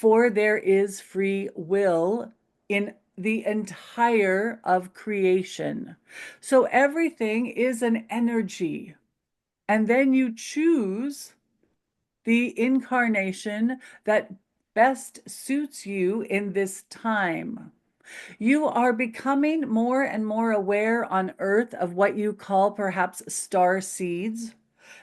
for there is free will in the entire of creation. So everything is an energy. And then you choose the incarnation that best suits you in this time. You are becoming more and more aware on earth of what you call perhaps star seeds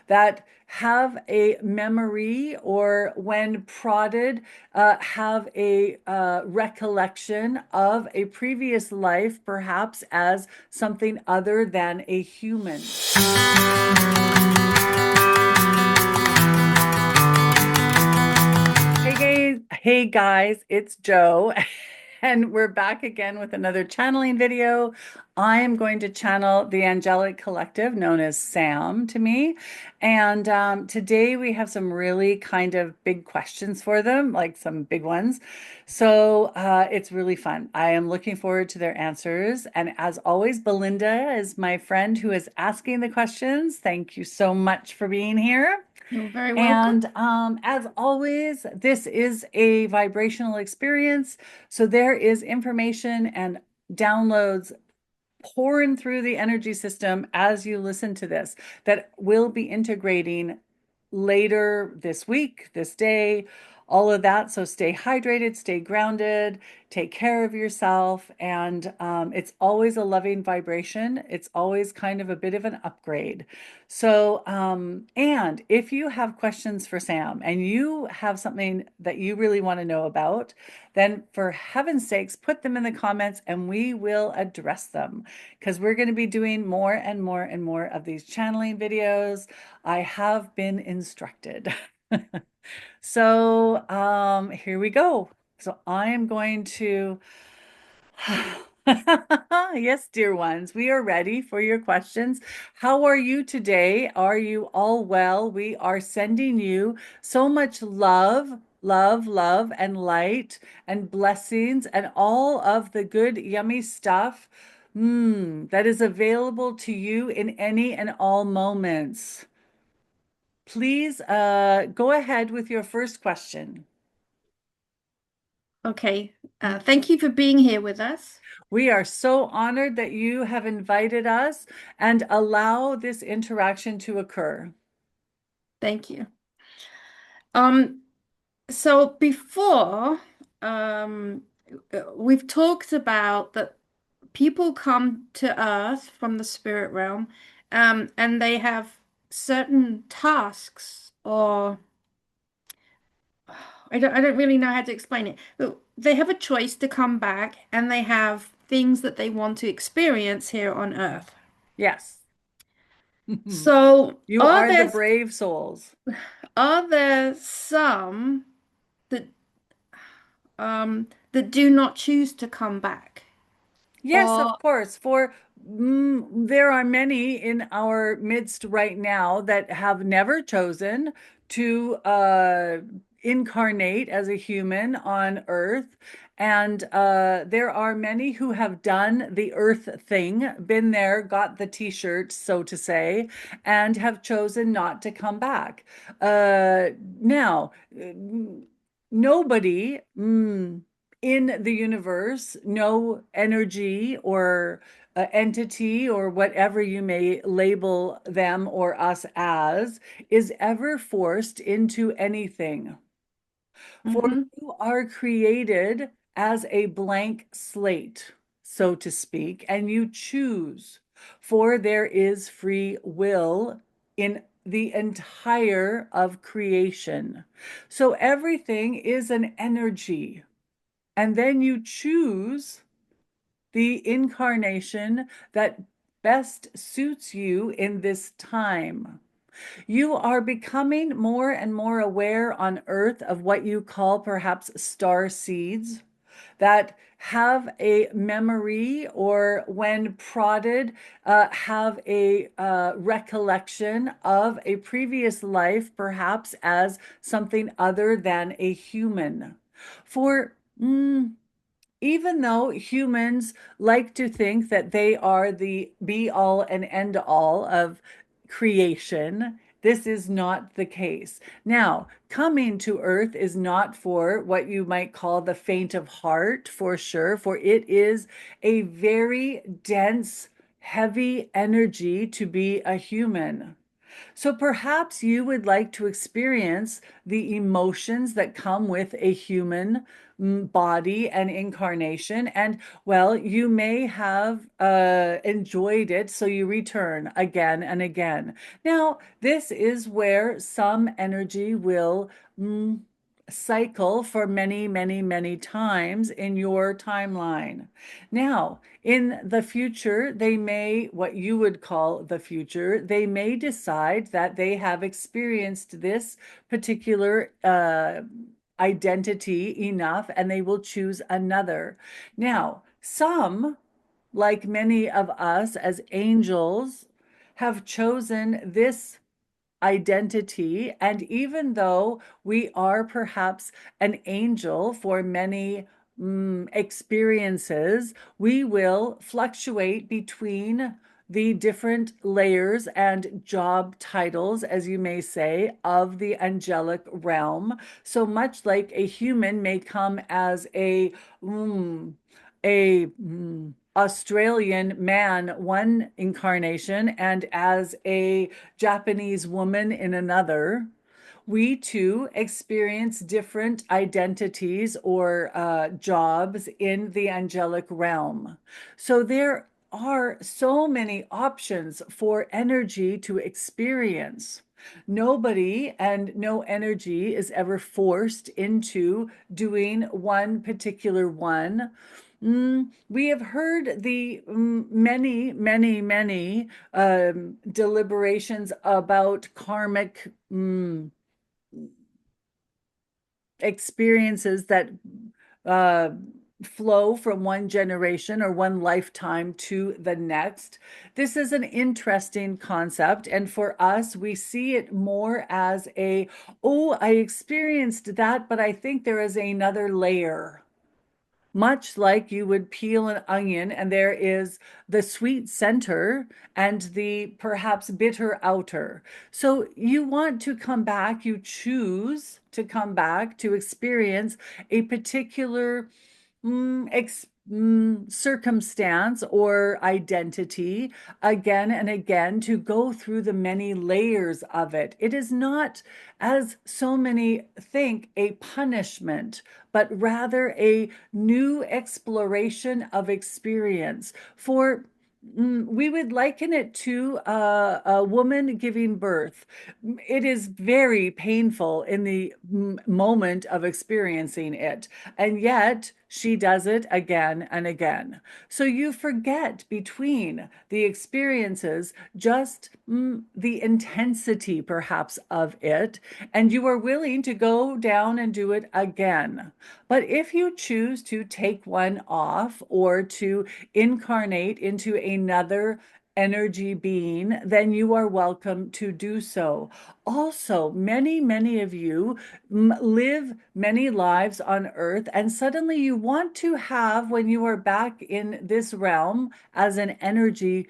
that have a memory or when prodded have a recollection of a previous life, perhaps as something other than a human. Hey guys, it's Joe, and we're back again with another channeling video. I am going to channel the Angelic Collective, known as Sam to me. And today we have some really kind of big questions for them, like some big ones. So it's really fun. I am looking forward to their answers. And as always, Belinda is my friend who is asking the questions. Thank you so much for being here. You're very welcome. And as always, this is a vibrational experience. So there is information and downloads pouring through the energy system as you listen to this that will be integrating later this week, this day, all of that. So stay hydrated, stay grounded, take care of yourself. And it's always a loving vibration. It's always kind of a bit of an upgrade. So, and if you have questions for Sam and you have something that you really want to know about, then for heaven's sakes, put them in the comments and we will address them because we're going to be doing more and more and more of these channeling videos. I have been instructed. So here we go. So I am going to, yes, dear ones, we are ready for your questions. How are you today? Are you all well? We are sending you so much love, love, love, and light and blessings and all of the good, yummy stuff that is available to you in any and all moments. Please go ahead with your first question. Okay. Thank you for being here with us. We are so honored that you have invited us and allow this interaction to occur. Thank you. Um, so before, um, we've talked about that people come to Earth from the spirit realm, and they have certain tasks, or I don't really know how to explain it, but they have a choice to come back, and they have things that they want to experience here on Earth. Yes. So, You are the brave souls. are there some that that do not choose to come back? Yes, of Or course. There are many in our midst right now that have never chosen to incarnate as a human on Earth. And there are many who have done the Earth thing, been there, got the t-shirt, so to say, and have chosen not to come back. Now, nobody. In the universe, no energy or entity or whatever you may label them or us as is ever forced into anything. For hmm you are created as a blank slate, so to speak, and you choose. For there is free will in the entire of creation. So everything is an energy. And then you choose the incarnation that best suits you in this time. You are becoming more and more aware on earth of what you call perhaps star seeds that have a memory or when prodded have a recollection of a previous life, perhaps as something other than a human. For even though humans like to think that they are the be all and end all of creation This is not the case. Now, coming to earth is not for what you might call the faint of heart, for sure, for it is a very dense, heavy energy to be a human. So perhaps you would like to experience the emotions that come with a human body and incarnation. And well, you may have enjoyed it, so you return again and again. Now, this is where some energy will cycle for many, many, many times in your timeline. Now, in the future, they may, what you would call the future, they may decide that they have experienced this particular identity enough and they will choose another. Now, some, like many of us as angels, have chosen this identity. And even though we are perhaps an angel for many experiences, we will fluctuate between the different layers and job titles, as you may say, of the angelic realm. So much like a human may come as a Australian man one incarnation and as a Japanese woman in another, we too experience different identities or jobs in the angelic realm. So there are so many options for energy to experience. Nobody and no energy is ever forced into doing one particular one. We have heard the many, many, many deliberations about karmic experiences that uh, flow from one generation or one lifetime to the next. This is an interesting concept. And for us, we see it more as oh, I experienced that, but I think there is another layer. Much like you would peel an onion and there is the sweet center and the perhaps bitter outer. So you want to come back, you choose to come back to experience a particular circumstance or identity again and again to go through the many layers of it. It is not, as so many think, a punishment, but rather a new exploration of experience. For we would liken it to a woman giving birth. It is very painful in the moment of experiencing it, and yet she does it again and again. So you forget between the experiences just the intensity perhaps of it, and you are willing to go down and do it again. But if you choose to take one off or to incarnate into another energy being, then you are welcome to do so. Also, many, many of you live many lives on earth, and suddenly you want to have, when you are back in this realm as an energy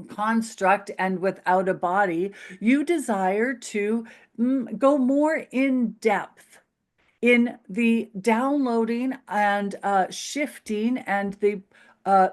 construct and without a body, you desire to go more in depth in the downloading and shifting and the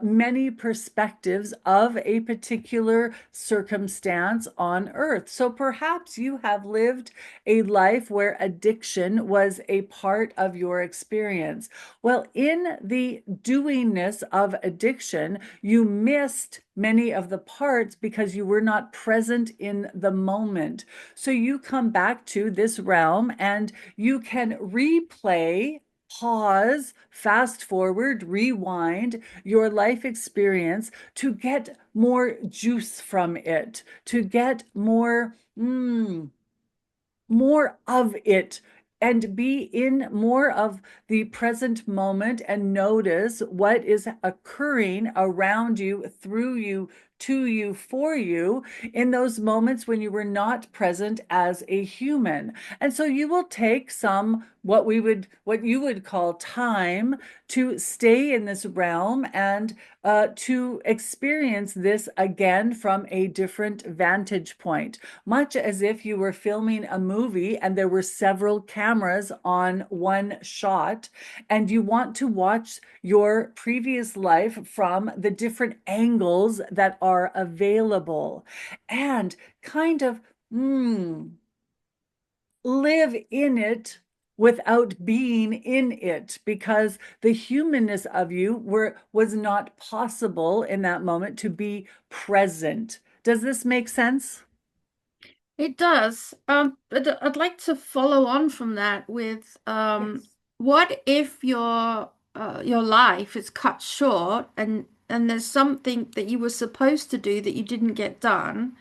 many perspectives of a particular circumstance on earth. So perhaps you have lived a life where addiction was a part of your experience. Well, in the doingness of addiction, you missed many of the parts because you were not present in the moment. So you come back to this realm and you can replay, pause, fast forward, rewind your life experience to get more juice from it, to get more of it, and be in more of the present moment and notice what is occurring around you, through you, to you for you in those moments when you were not present as a human. And so you will take some what you would call time to stay in this realm and to experience this again from a different vantage point, much as if you were filming a movie and there were several cameras on one shot, and you want to watch your previous life from the different angles that are available and kind of live in it without being in it, because the humanness of you was not possible in that moment to be present. Does this make sense? It does. But I'd like to follow on from that with Yes. what if your life is cut short and there's something that you were supposed to do that you didn't get done?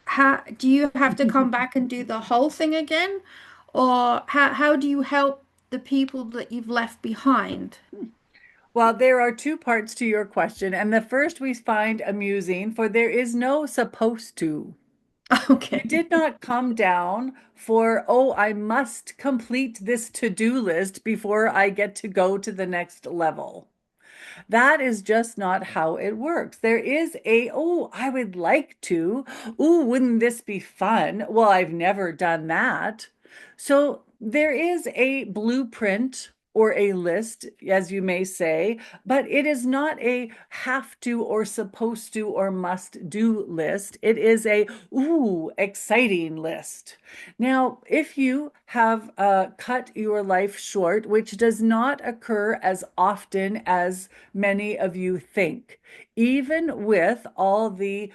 How do you have to come back and do the whole thing again? Or how do you help the people that you've left behind? Well, there are two parts to your question, and the first we find amusing, for there is no supposed to. You Okay. did not come down for, oh, I must complete this to-do list before I get to go to the next level. That is just not how it works. There is oh, I would like to. Ooh, wouldn't this be fun? Well, I've never done that. So there is a blueprint or a list, as you may say, but it is not a have to or supposed to or must do list. It is a, ooh, exciting list. Now, if you have cut your life short, which does not occur as often as many of you think, even with all the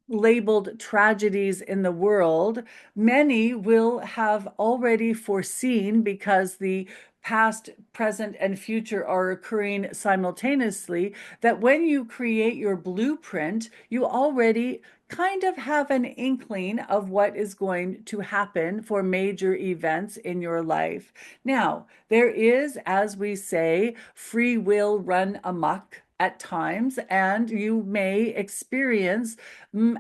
labeled tragedies in the world, many will have already foreseen, because the past, present, and future are occurring simultaneously, that when you create your blueprint, you already kind of have an inkling of what is going to happen for major events in your life. Now, there is, as we say, free will run amok at times, and you may experience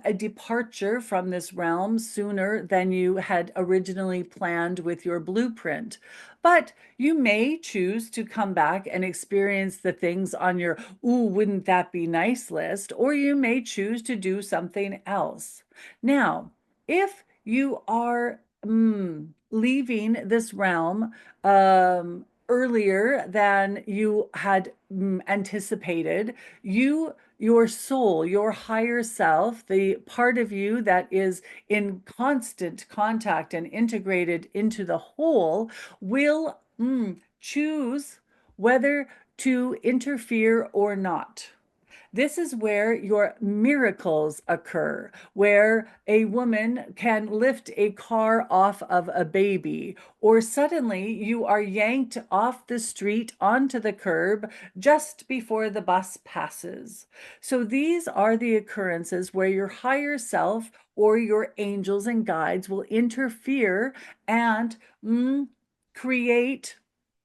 a departure from this realm sooner than you had originally planned with your blueprint. But you may choose to come back and experience the things on your, ooh, wouldn't that be nice list, or you may choose to do something else. Now, if you are leaving this realm earlier than you had anticipated, your soul, your higher self, the part of you that is in constant contact and integrated into the whole, will choose whether to interfere or not. This is where your miracles occur, where a woman can lift a car off of a baby, or suddenly you are yanked off the street onto the curb just before the bus passes. So these are the occurrences where your higher self or your angels and guides will interfere and create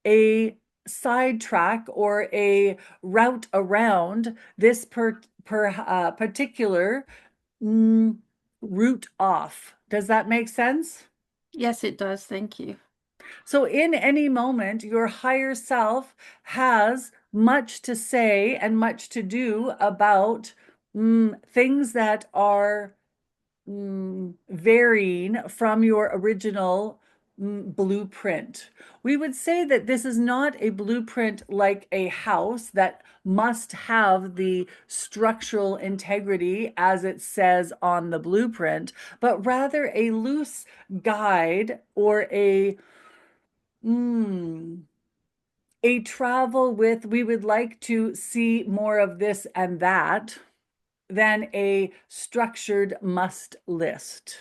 a sidetrack or a route around this particular mm, route off. Does that make sense? Yes, it does. Thank you. So, in any moment, your higher self has much to say and much to do about things that are varying from your original blueprint. We would say that this is not a blueprint like a house that must have the structural integrity as it says on the blueprint, but rather a loose guide or mm, a travel with, we would like to see more of this and that, than a structured must list.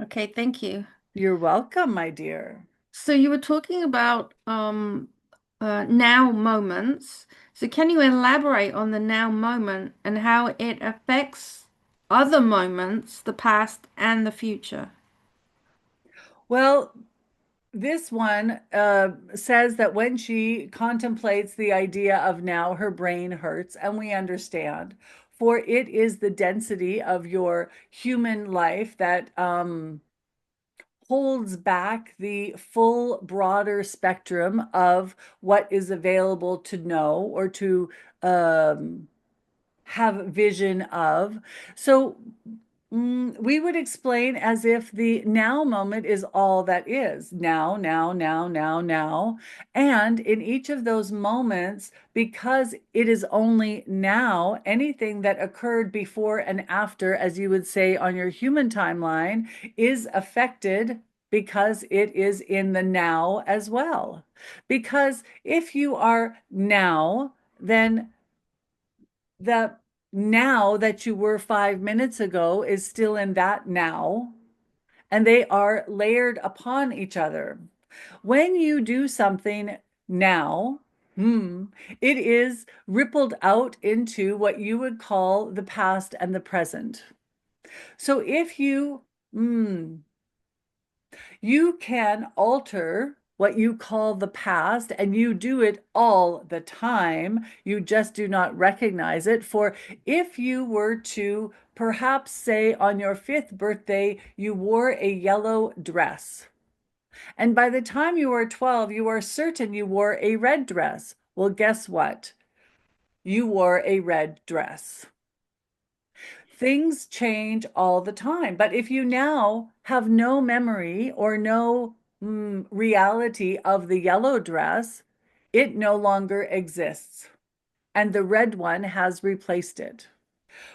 Okay, thank you. You're welcome, my dear. So you were talking about now moments. So can you elaborate on the now moment and how it affects other moments, the past and the future? Well, this one says that when she contemplates the idea of now, her brain hurts, and we understand. For it is the density of your human life that holds back the full, broader spectrum of what is available to know or to um, have vision of. So we would explain as if the now moment is all that is now, now, now, now, now. And in each of those moments, because it is only now, anything that occurred before and after, as you would say on your human timeline, is affected because it is in the now as well. Because if you are now, then the now that you were 5 minutes ago is still in that now, and they are layered upon each other. When you do something now, it is rippled out into what you would call the past and the present. So if you can alter what you call the past, and you do it all the time. You just do not recognize it. For if you were to perhaps say on your fifth birthday, you wore a yellow dress, and by the time you are 12, you are certain you wore a red dress. Well, guess what? You wore a red dress. Things change all the time. But if you now have no memory or no reality of the yellow dress, it no longer exists. And the red one has replaced it.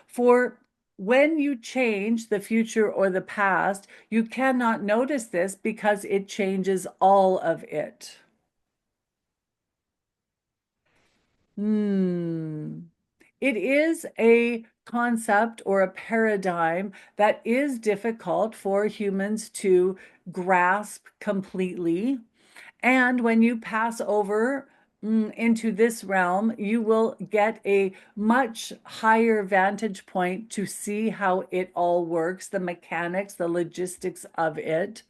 For when you change the future or the past, you cannot notice this because it changes all of it. Hmm. It is a concept or a paradigm that is difficult for humans to grasp completely. And when you pass over into this realm, you will get a much higher vantage point to see how it all works, the mechanics, the logistics of it.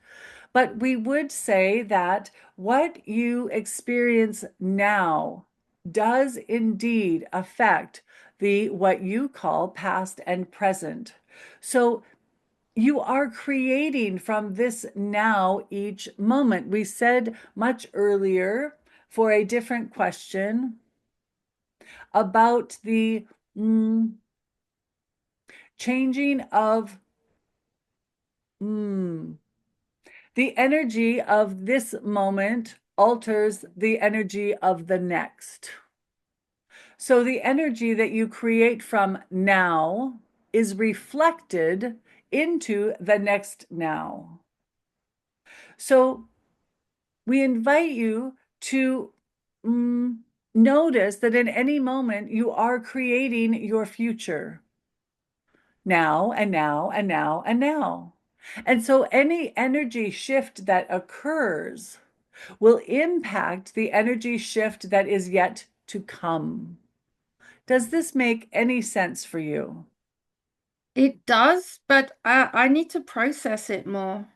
But we would say that what you experience now does indeed affect the what you call past and present. So you are creating from this now each moment. We said much earlier for a different question about the changing of the energy of this moment alters the energy of the next. So the energy that you create from now is reflected into the next now. So we invite you to notice that in any moment you are creating your future now and now and now and now. And so any energy shift that occurs will impact the energy shift that is yet to come. Does this make any sense for you? It does, but I need to process it more.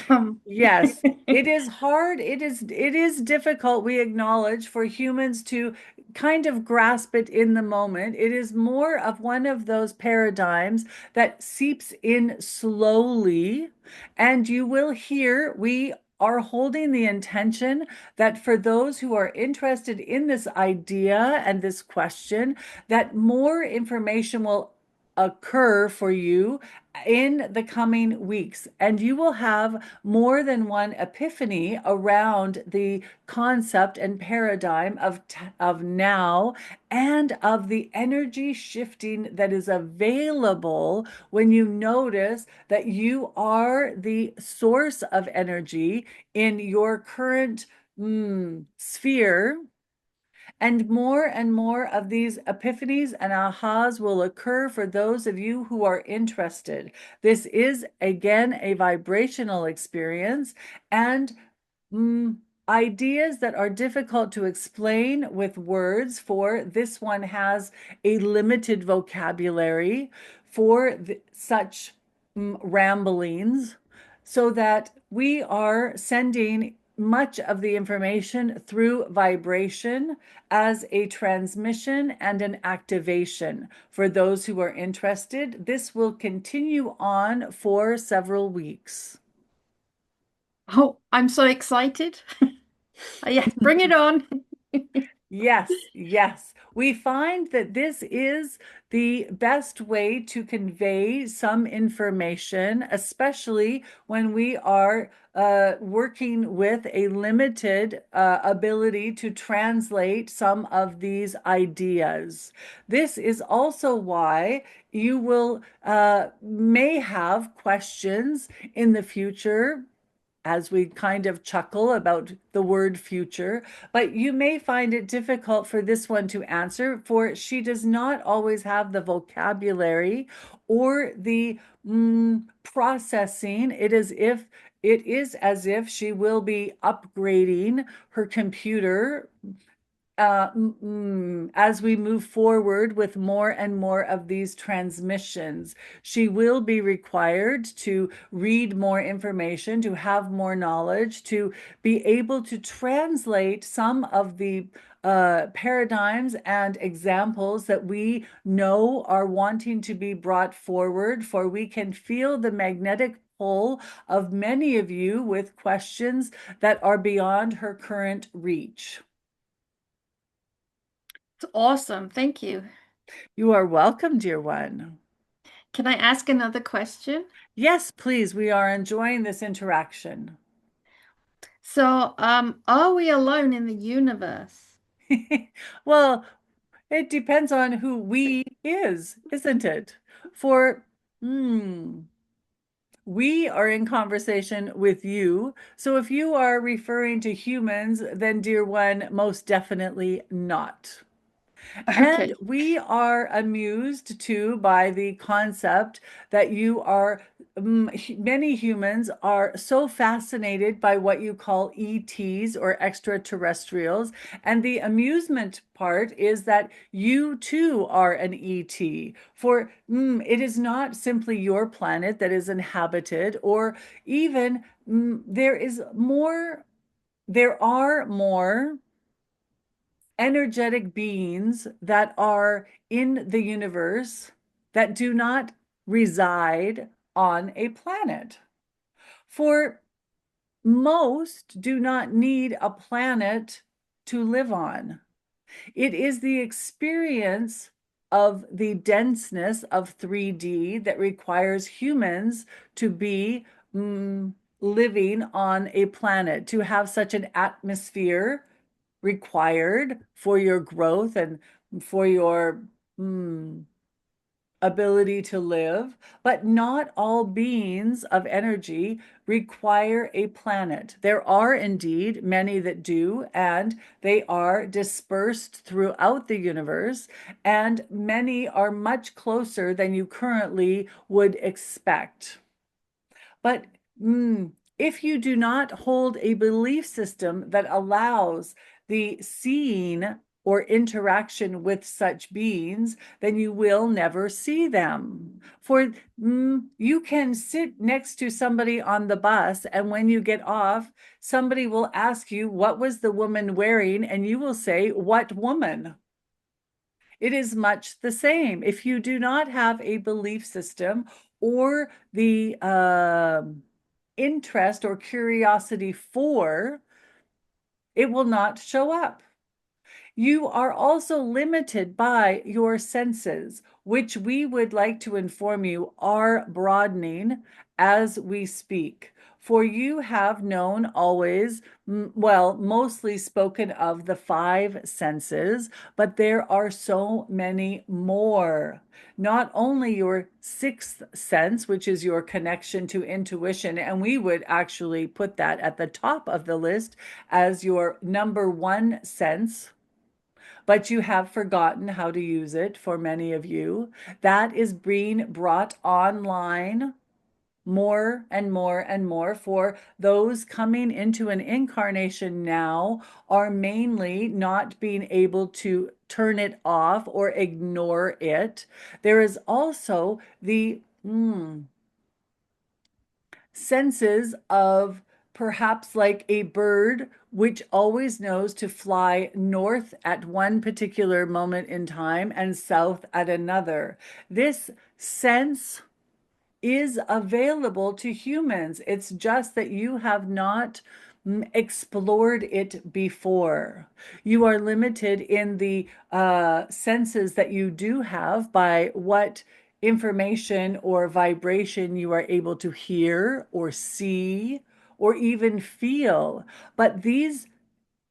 Um, Yes, it is hard. It is difficult, we acknowledge, for humans to kind of grasp it in the moment. It is more of one of those paradigms that seeps in slowly, and you will hear we are holding the intention that for those who are interested in this idea and this question, that more information will occur for you in the coming weeks, and you will have more than one epiphany around the concept and paradigm of now, and of the energy shifting that is available when you notice that you are the source of energy in your current sphere. And more of these epiphanies and ahas will occur for those of you who are interested. This is, again, a vibrational experience, and mm, ideas that are difficult to explain with words, for this one has a limited vocabulary for such ramblings, so that we are sending much of the information through vibration as a transmission and an activation. For those who are interested, this will continue on for several weeks. Oh, I'm so excited. Yes, bring it on. Yes, yes. We find that this is the best way to convey some information, especially when we are working with a limited ability to translate some of these ideas. This is also why you will may have questions in the future as we kind of chuckle about the word future, but you may find it difficult for this one to answer, for she does not always have the vocabulary or the processing. It is as if she will be upgrading her computer as we move forward with more and more of these transmissions. She will be required to read more information, to have more knowledge, to be able to translate some of the paradigms and examples that we know are wanting to be brought forward, for we can feel the magnetic pull of many of you with questions that are beyond her current reach. It's awesome. Thank you. You are welcome, dear one. Can I ask another question? Yes, please. We are enjoying this interaction. So, are we alone in the universe? Well, it depends on who we is, isn't it? For hmm, we are in conversation with you. So if you are referring to humans, then dear one, most definitely not. And Okay. we are amused too by the concept that you are, many humans are so fascinated by what you call ETs or extraterrestrials. And the amusement part is that you too are an ET. For it is not simply your planet that is inhabited, or even there are more energetic beings that are in the universe that do not reside on a planet. For most do not need a planet to live on. It is the experience of the denseness of 3D that requires humans to be living on a planet, to have such an atmosphere required for your growth and for your ability to live. But not all beings of energy require a planet. There are indeed many that do, and they are dispersed throughout the universe, and many are much closer than you currently would expect. But if you do not hold a belief system that allows the seeing or interaction with such beings, then you will never see them. For you can sit next to somebody on the bus, and when you get off, somebody will ask you, "What was the woman wearing?" And you will say, "What woman?" It is much the same. If you do not have a belief system or the interest or curiosity for, it will not show up. You are also limited by your senses, which we would like to inform you are broadening as we speak. For you have known always, well, mostly spoken of the five senses, but there are so many more. Not only your sixth sense, which is your connection to intuition, and we would actually put that at the top of the list as your number one sense, but you have forgotten how to use it for many of you. That is being brought online more and more and more. For those coming into an incarnation now are mainly not being able to turn it off or ignore it. There is also the senses of perhaps like a bird which always knows to fly north at one particular moment in time and south at another. This sense is available to humans. It's just that you have not explored it before. You are limited in the senses that you do have by what information or vibration you are able to hear or see or even feel. But these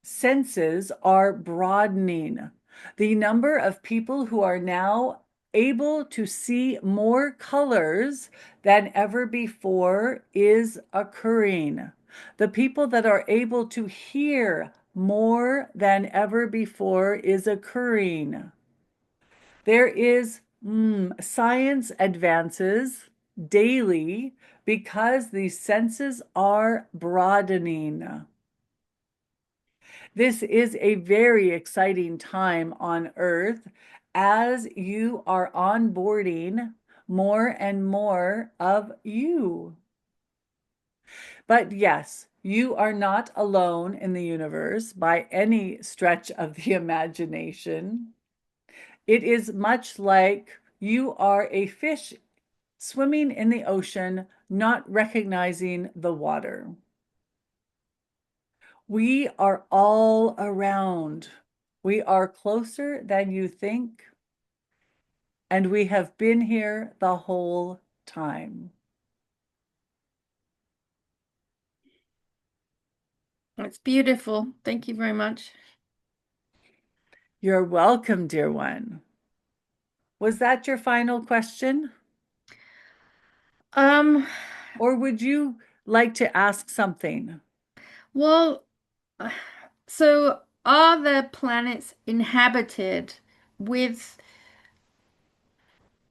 senses are broadening. The number of people who are now able to see more colors than ever before is occurring. The people that are able to hear more than ever before is occurring. There is science advances daily because the senses are broadening. This is a very exciting time on Earth as you are onboarding more and more of you. But yes, you are not alone in the universe by any stretch of the imagination. It is much like you are a fish swimming in the ocean, not recognizing the water. We are all around. We are closer than you think, and we have been here the whole time. It's beautiful. Thank you very much. You're welcome, dear one. Was that your final question? Um, Or would you like to ask something? well, so are the planets inhabited with,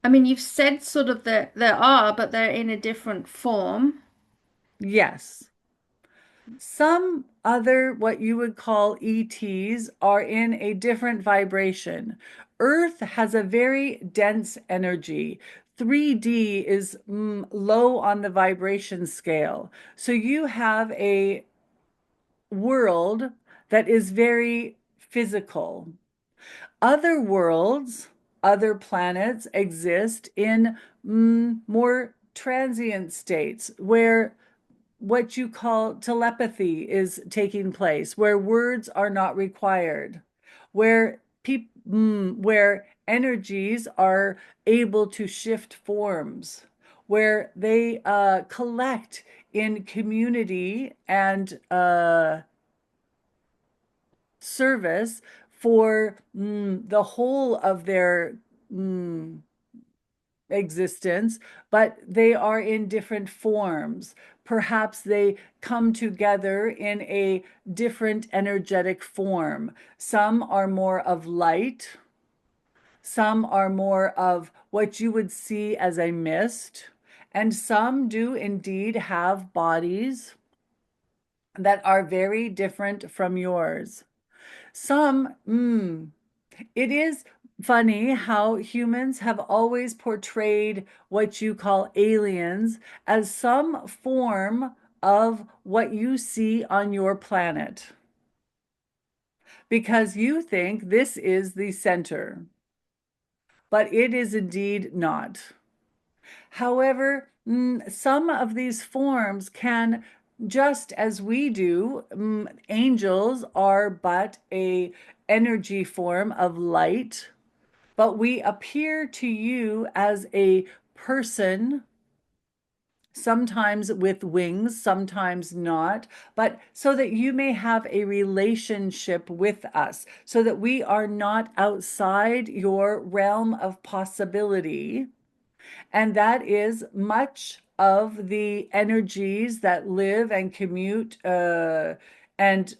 I mean, you've said sort of that there are, but they're in a different form. Yes. Some other, what you would call ETs, are in a different vibration. Earth has a very dense energy. 3D is low on the vibration scale. So you have a world that is very physical. Other worlds, other planets exist in more transient states where what you call telepathy is taking place, where words are not required, where where energies are able to shift forms, where they collect in community and service for the whole of their existence, but they are in different forms. Perhaps they come together in a different energetic form. Some are more of light, some are more of what you would see as a mist, and some do indeed have bodies that are very different from yours. Some, it is funny how humans have always portrayed what you call aliens as some form of what you see on your planet because you think this is the center, but it is indeed not. However, some of these forms can, just as we do, angels are but a energy form of light, but we appear to you as a person, sometimes with wings, sometimes not, but so that you may have a relationship with us, so that we are not outside your realm of possibility. And that is much of the energies that live and commute and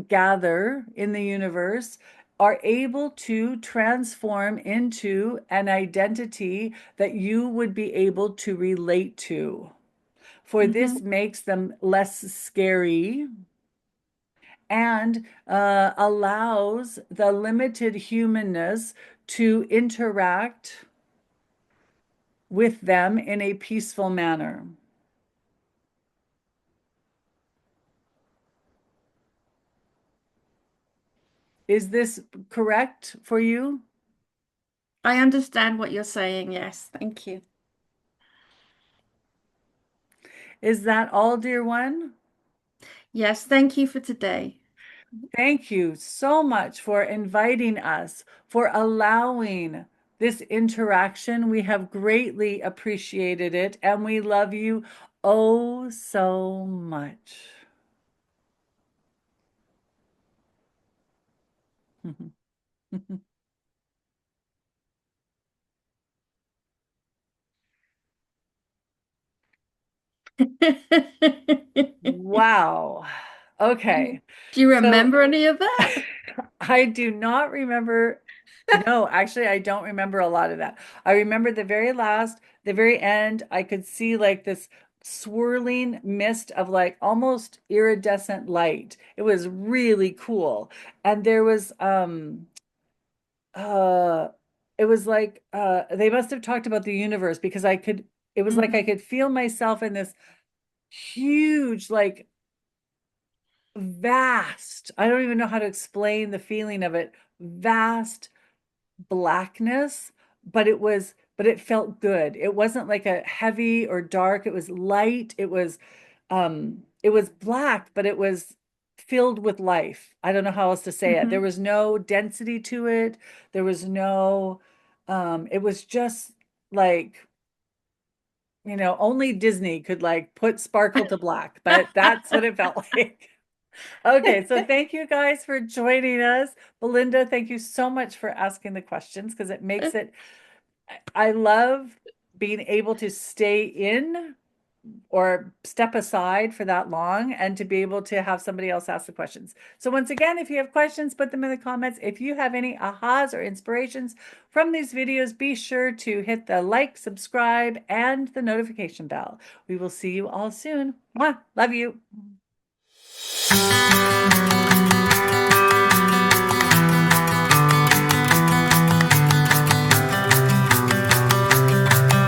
gather in the universe are able to transform into an identity that you would be able to relate to. For Hmm. this makes them less scary and allows the limited humanness to interact with them in a peaceful manner. Is this correct for you? I understand what you're saying. Yes, thank you. Is that all, dear one? Yes, thank you for today. Thank you so much for inviting us, for allowing this interaction. We have greatly appreciated it, and we love you oh so much. Wow. Okay. Do you So remember any of that? I do not remember. No, actually, I don't remember a lot of that. I remember the very last, the very end, I could see like this swirling mist of like almost iridescent light. It was really cool. And there was uh it was like they must have talked about the universe because I could it was like I Mhm. could feel myself in this huge like vast, I don't even know how to explain the feeling of it, vast blackness, but it felt good. It wasn't like a heavy or dark, it was light. It was black, but it was filled with life. I don't know how else to say it. There Mhm. was no density to it. There was no it was just like, only Disney could like put sparkle to black, but that's what it felt like. Okay, so thank you guys for joining us. Belinda, thank you so much for asking the questions because it makes it, I love being able to stay in or step aside for that long and to be able to have somebody else ask the questions. So once again, if you have questions, put them in the comments. If you have any ahas or inspirations from these videos, be sure to hit the like, subscribe, and the notification bell. We will see you all soon. Mwah! Love you.